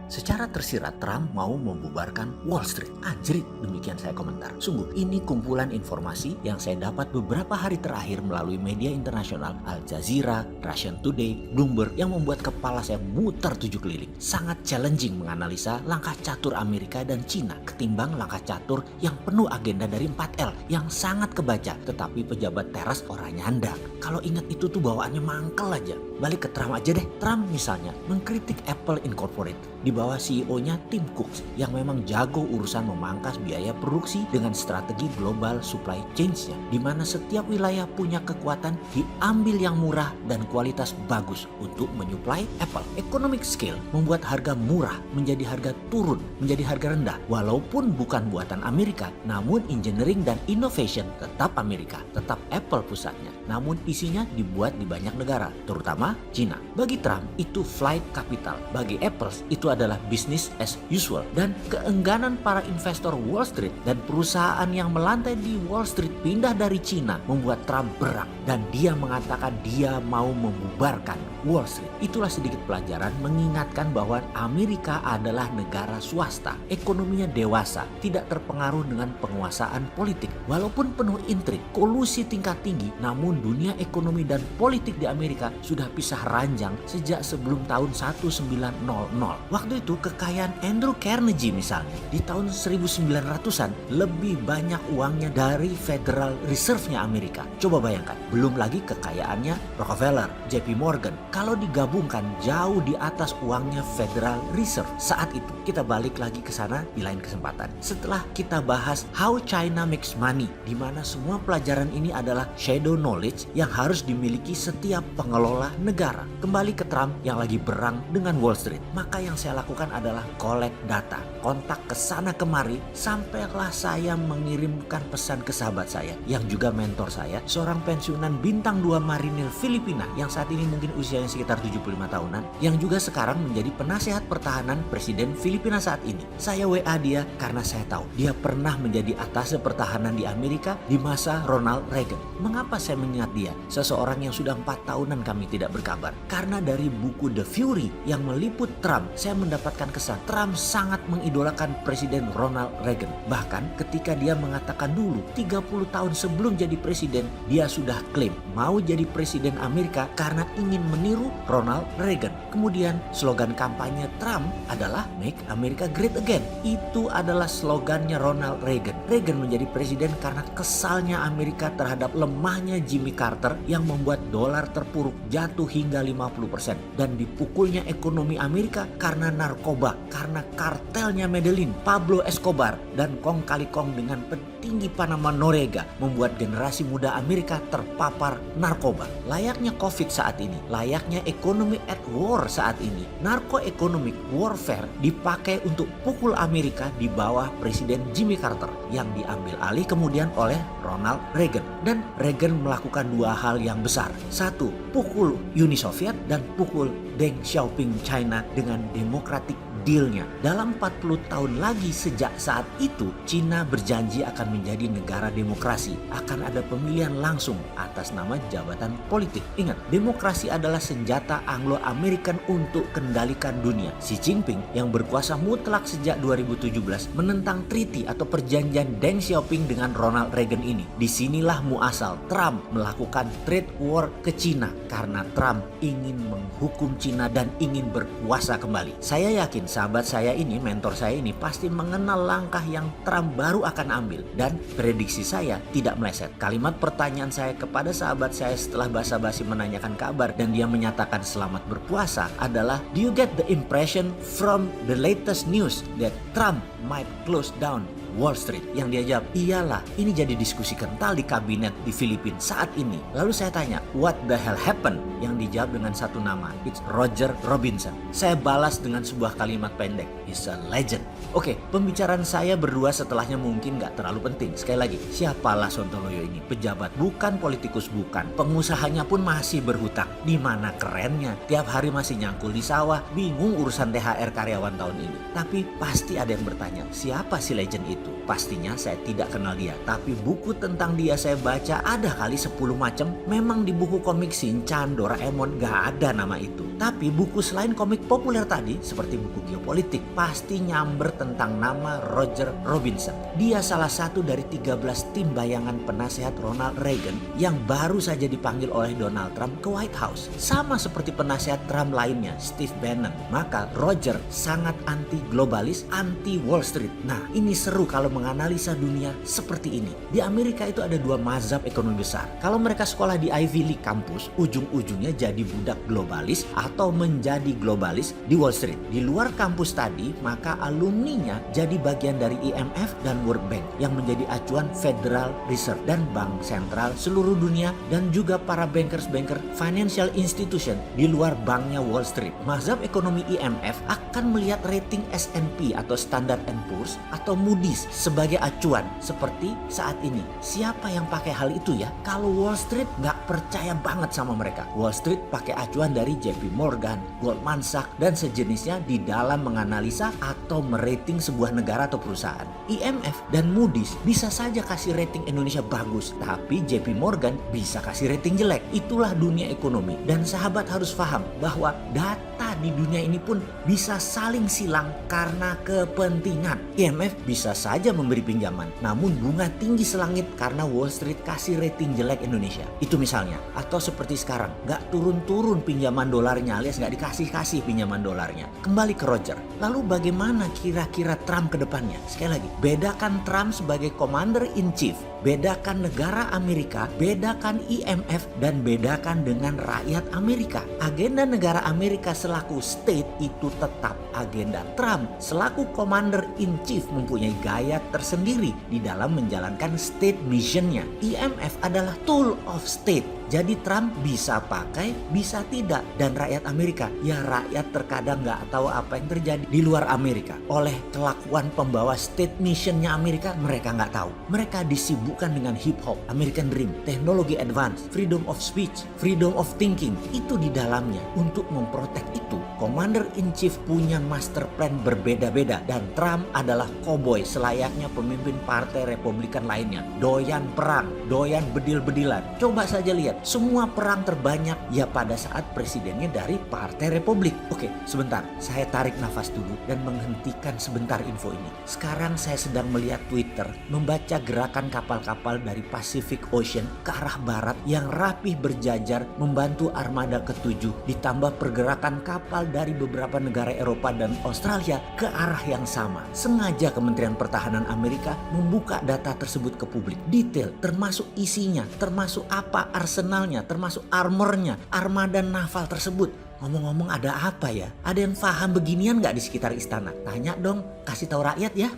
Secara tersirat Trump mau membubarkan Wall Street. Anjrit, demikian saya komentar. Sungguh, ini kumpulan informasi yang saya dapat beberapa hari terakhir melalui media internasional Al Jazeera, Russian Today, Bloomberg yang membuat kepala saya muter 7 keliling. Sangat challenging menganalisa langkah catur Amerika dan Cina ketimbang langkah catur yang penuh agenda dari 4L yang sangat kebaca, tetapi pejabat teras orang nyanda. Kalau ingat itu tuh bawaannya mangkel aja. Balik ke Trump aja deh. Trump misalnya mengkritik Apple Incorporated di bawah CEO-nya Tim Cook yang memang jago urusan memangkas biaya produksi dengan strategi global supply chain-nya, di mana setiap wilayah punya kekuatan diambil yang murah dan kualitas bagus untuk menyuplai Apple. Economic scale membuat harga murah menjadi harga turun, menjadi harga rendah. Walaupun bukan buatan Amerika, namun engineering dan innovation tetap Amerika, tetap Apple pusatnya. Namun isinya dibuat di banyak negara, terutama Cina. Bagi Trump itu flight capital, bagi Apple itu adalah business as usual. Dan keengganan para investor Wall Street dan perusahaan yang melantai di Wall Street pindah dari Cina membuat Trump berak dan dia mengatakan dia mau membubarkan Wall Street. Itulah sedikit pelajaran mengingatkan bahwa Amerika adalah negara swasta, ekonominya dewasa, tidak terpengaruh dengan penguasaan politik. Walaupun penuh intrik, kolusi tingkat tinggi, namun dunia ekonomi dan politik di Amerika sudah pisah ranjang sejak sebelum tahun 1900. Waktu itu kekayaan Andrew Carnegie misalnya di tahun 1900-an lebih banyak uangnya dari Federal Reserve-nya Amerika. Coba bayangkan, belum lagi kekayaannya Rockefeller, JP Morgan. Kalau digabungkan jauh di atas uangnya Federal Reserve saat itu. Kita balik lagi ke sana di lain kesempatan. Setelah kita bahas How China Makes Money, di mana semua pelajaran ini adalah shadow knowledge yang harus dimiliki setiap pengelola negara. Kembali ke Trump yang lagi berang dengan Wall Street. Maka yang saya lakukan adalah collect data, kontak ke sana kemari, sampailah saya mengirimkan pesan ke sahabat saya yang juga mentor saya, seorang pensiunan bintang 2 marinir Filipina yang saat ini mungkin usianya sekitar 75 tahunan, yang juga sekarang menjadi penasehat pertahanan Presiden Filipina saat ini. Saya WA dia karena saya tahu dia pernah menjadi atase pertahanan di Amerika di masa Ronald Reagan. Mengapa saya mengingat dia? Seseorang yang sudah 4 tahunan kami tidak berkabar. Karena dari buku The Fury yang meliput Trump, saya mendapatkan kesan Trump sangat mengidolakan Presiden Ronald Reagan. Bahkan ketika dia mengatakan dulu 30 tahun sebelum jadi presiden, dia sudah klaim mau jadi presiden Amerika karena ingin meniru Ronald Reagan. Kemudian slogan kampanye Trump adalah Make America Great Again. Itu adalah slogannya Ronald Reagan. Reagan menjadi presiden karena kesalnya Amerika terhadap lemahnya Jimmy Carter yang membuat dolar terpuruk jatuh hingga 50% dan dipukulnya ekonomi Amerika karena narkoba, karena kartelnya Medellin, Pablo Escobar dan kong kali kong dengan petinggi Panama Noriega membuat generasi muda Amerika terpapar narkoba. Layaknya COVID saat ini, layaknya ekonomi at war saat ini, narco-economic warfare dipakai untuk pukul Amerika di bawah Presiden Jimmy Carter yang diambil alih kemudian oleh Ronald Reagan. Dan Reagan melakukan 2 hal yang besar. 1, pukul Uni Soviet dan pukul Deng Xiaoping China dengan Democratic Deal-nya. Dalam 40 tahun lagi sejak saat itu, Cina berjanji akan menjadi negara demokrasi. Akan ada pemilihan langsung atas nama jabatan politik. Ingat, demokrasi adalah senjata Anglo-American untuk kendalikan dunia. Xi Jinping yang berkuasa mutlak sejak 2017 menentang treaty atau perjanjian Deng Xiaoping dengan Ronald Reagan ini. Disinilah muasal Trump melakukan trade war ke Cina karena Trump ingin menghukum Cina dan ingin berkuasa kembali. Saya yakin sahabat saya ini, mentor saya ini pasti mengenal langkah yang Trump baru akan ambil dan prediksi saya tidak meleset. Kalimat pertanyaan saya kepada sahabat saya setelah basa-basi menanyakan kabar dan dia menyatakan selamat berpuasa adalah, do you get the impression from the latest news that Trump might close down Wall Street? Yang dia jawab, iyalah, ini jadi diskusi kental di kabinet di Filipina saat ini. Lalu saya tanya, what the hell happened? Yang dijawab dengan satu nama, it's Roger Robinson. Saya balas dengan sebuah kalimat pendek, he's a legend. Oke, pembicaraan saya berdua setelahnya mungkin gak terlalu penting. Sekali lagi, siapalah Sontoloyo ini? Pejabat bukan, politikus bukan, pengusahanya pun masih berhutang. Di mana kerennya? Tiap hari masih nyangkul di sawah, bingung urusan THR karyawan tahun ini. Tapi pasti ada yang bertanya, siapa si legend itu? itu. Pastinya saya tidak kenal dia, tapi buku tentang dia saya baca ada kali 10 macam. Memang di buku komik Shinchan, Doraemon gak ada nama itu. Tapi buku selain komik populer tadi, seperti buku geopolitik, pasti nyamber tentang nama Roger Robinson. Dia salah satu dari 13 tim bayangan penasehat Ronald Reagan yang baru saja dipanggil oleh Donald Trump ke White House. Sama seperti penasehat Trump lainnya, Steve Bannon. Maka Roger sangat anti globalis, anti Wall Street. Nah, ini seru kalau menganalisa dunia seperti ini. Di Amerika itu ada dua mazhab ekonomi besar. Kalau mereka sekolah di Ivy League kampus, ujung-ujungnya jadi budak globalis atau menjadi globalis di Wall Street. Di luar kampus tadi, maka alumninya jadi bagian dari IMF dan World Bank yang menjadi acuan Federal Reserve dan Bank Sentral seluruh dunia, dan juga para bankers-banker financial institution di luar banknya Wall Street. Mazhab ekonomi IMF akan melihat rating S&P atau Standard & Poor's atau Moody's sebagai acuan seperti saat ini. Siapa yang pakai hal itu ya? Kalau Wall Street nggak percaya banget sama mereka. Wall Street pakai acuan dari JP Morgan, Goldman Sachs, dan sejenisnya di dalam menganalisa atau merating sebuah negara atau perusahaan. IMF dan Moody's bisa saja kasih rating Indonesia bagus, tapi JP Morgan bisa kasih rating jelek. Itulah dunia ekonomi, dan sahabat harus paham bahwa data di dunia ini pun bisa saling silang karena kepentingan. IMF bisa saja memberi pinjaman, namun bunga tinggi selangit karena Wall Street kasih rating jelek Indonesia. Itu misalnya. Atau seperti sekarang, gak turun-turun pinjaman dolarnya alias gak dikasih-kasih pinjaman dolarnya. Kembali ke Roger. Lalu bagaimana kira-kira Trump ke depannya? Sekali lagi, bedakan Trump sebagai Commander in Chief, bedakan negara Amerika, bedakan IMF, dan bedakan dengan rakyat Amerika. Agenda negara Amerika selaku state itu tetap agenda. Trump selaku Commander in Chief mempunyai gaya tersendiri di dalam menjalankan state missionnya. IMF adalah tool of state. Jadi Trump bisa pakai, bisa tidak. Dan rakyat Amerika, ya rakyat terkadang nggak tahu apa yang terjadi di luar Amerika. Oleh kelakuan pembawa state missionnya Amerika, mereka nggak tahu. Mereka disibukkan dengan hip hop, American Dream, teknologi advance, freedom of speech, freedom of thinking. Itu di dalamnya. Untuk memprotek itu, Commander in Chief punya master plan berbeda-beda. Dan Trump adalah cowboy selayaknya pemimpin partai Republikan lainnya. Doyan perang, doyan bedil-bedilan. Coba saja lihat. Semua perang terbanyak ya pada saat presidennya dari Partai Republik. Oke, sebentar. Saya tarik nafas dulu dan menghentikan sebentar info ini. Sekarang saya sedang melihat Twitter, membaca gerakan kapal-kapal dari Pacific Ocean ke arah barat yang rapih berjajar membantu armada ke-7, ditambah pergerakan kapal dari beberapa negara Eropa dan Australia ke arah yang sama. Sengaja Kementerian Pertahanan Amerika membuka data tersebut ke publik. Detail, termasuk isinya, termasuk apa arsenalnya, termasuk armornya, armada naval tersebut. Ngomong-ngomong ada apa ya? Ada yang paham beginian gak di sekitar istana? Tanya dong, kasih tahu rakyat ya.